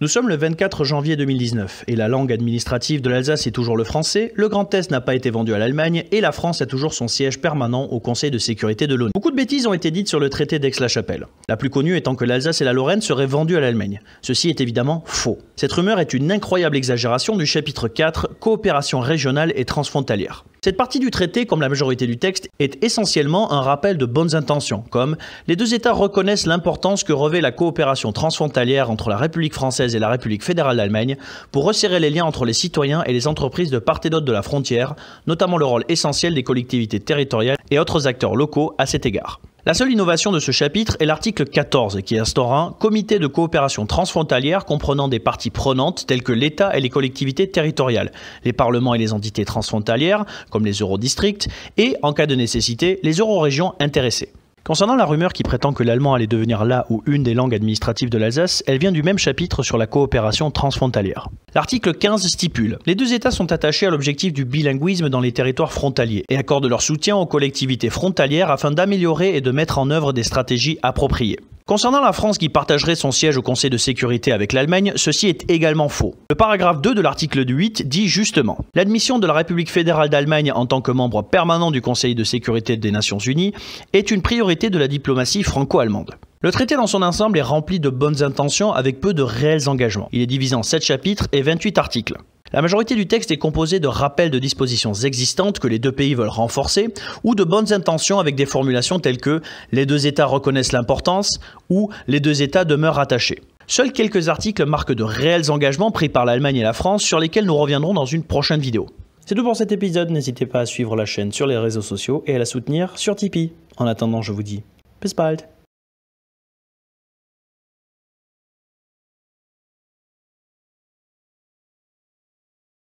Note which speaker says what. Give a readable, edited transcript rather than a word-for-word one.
Speaker 1: Nous sommes le 24 janvier 2019 et la langue administrative de l'Alsace est toujours le français, le Grand Est n'a pas été vendu à l'Allemagne et la France a toujours son siège permanent au Conseil de sécurité de l'ONU. Beaucoup de bêtises ont été dites sur le traité d'Aix-la-Chapelle. La plus connue étant que l'Alsace et la Lorraine seraient vendues à l'Allemagne. Ceci est évidemment faux. Cette rumeur est une incroyable exagération du chapitre 4, coopération régionale et transfrontalière. Cette partie du traité, comme la majorité du texte, est essentiellement un rappel de bonnes intentions, comme les deux États reconnaissent l'importance que revêt la coopération transfrontalière entre la République française et la République fédérale d'Allemagne pour resserrer les liens entre les citoyens et les entreprises de part et d'autre de la frontière, notamment le rôle essentiel des collectivités territoriales et autres acteurs locaux à cet égard. La seule innovation de ce chapitre est l'article 14 qui instaure un comité de coopération transfrontalière comprenant des parties prenantes telles que l'État et les collectivités territoriales, les parlements et les entités transfrontalières comme les eurodistricts et, en cas de nécessité, les eurorégions intéressées. Concernant la rumeur qui prétend que l'allemand allait devenir la ou une des langues administratives de l'Alsace, elle vient du même chapitre sur la coopération transfrontalière. L'article 15 stipule « Les deux États sont attachés à l'objectif du bilinguisme dans les territoires frontaliers et accordent leur soutien aux collectivités frontalières afin d'améliorer et de mettre en œuvre des stratégies appropriées. » Concernant la France qui partagerait son siège au Conseil de sécurité avec l'Allemagne, ceci est également faux. Le paragraphe 2 de l'article 8 dit justement « L'admission de la République fédérale d'Allemagne en tant que membre permanent du Conseil de sécurité des Nations Unies est une priorité de la diplomatie franco-allemande. » Le traité dans son ensemble est rempli de bonnes intentions avec peu de réels engagements. Il est divisé en 7 chapitres et 28 articles. La majorité du texte est composée de rappels de dispositions existantes que les deux pays veulent renforcer ou de bonnes intentions avec des formulations telles que « les deux États reconnaissent l'importance » ou « les deux États demeurent attachés ». Seuls quelques articles marquent de réels engagements pris par l'Allemagne et la France sur lesquels nous reviendrons dans une prochaine vidéo. C'est tout pour cet épisode, n'hésitez pas à suivre la chaîne sur les réseaux sociaux et à la soutenir sur Tipeee. En attendant, je vous dis bis bald.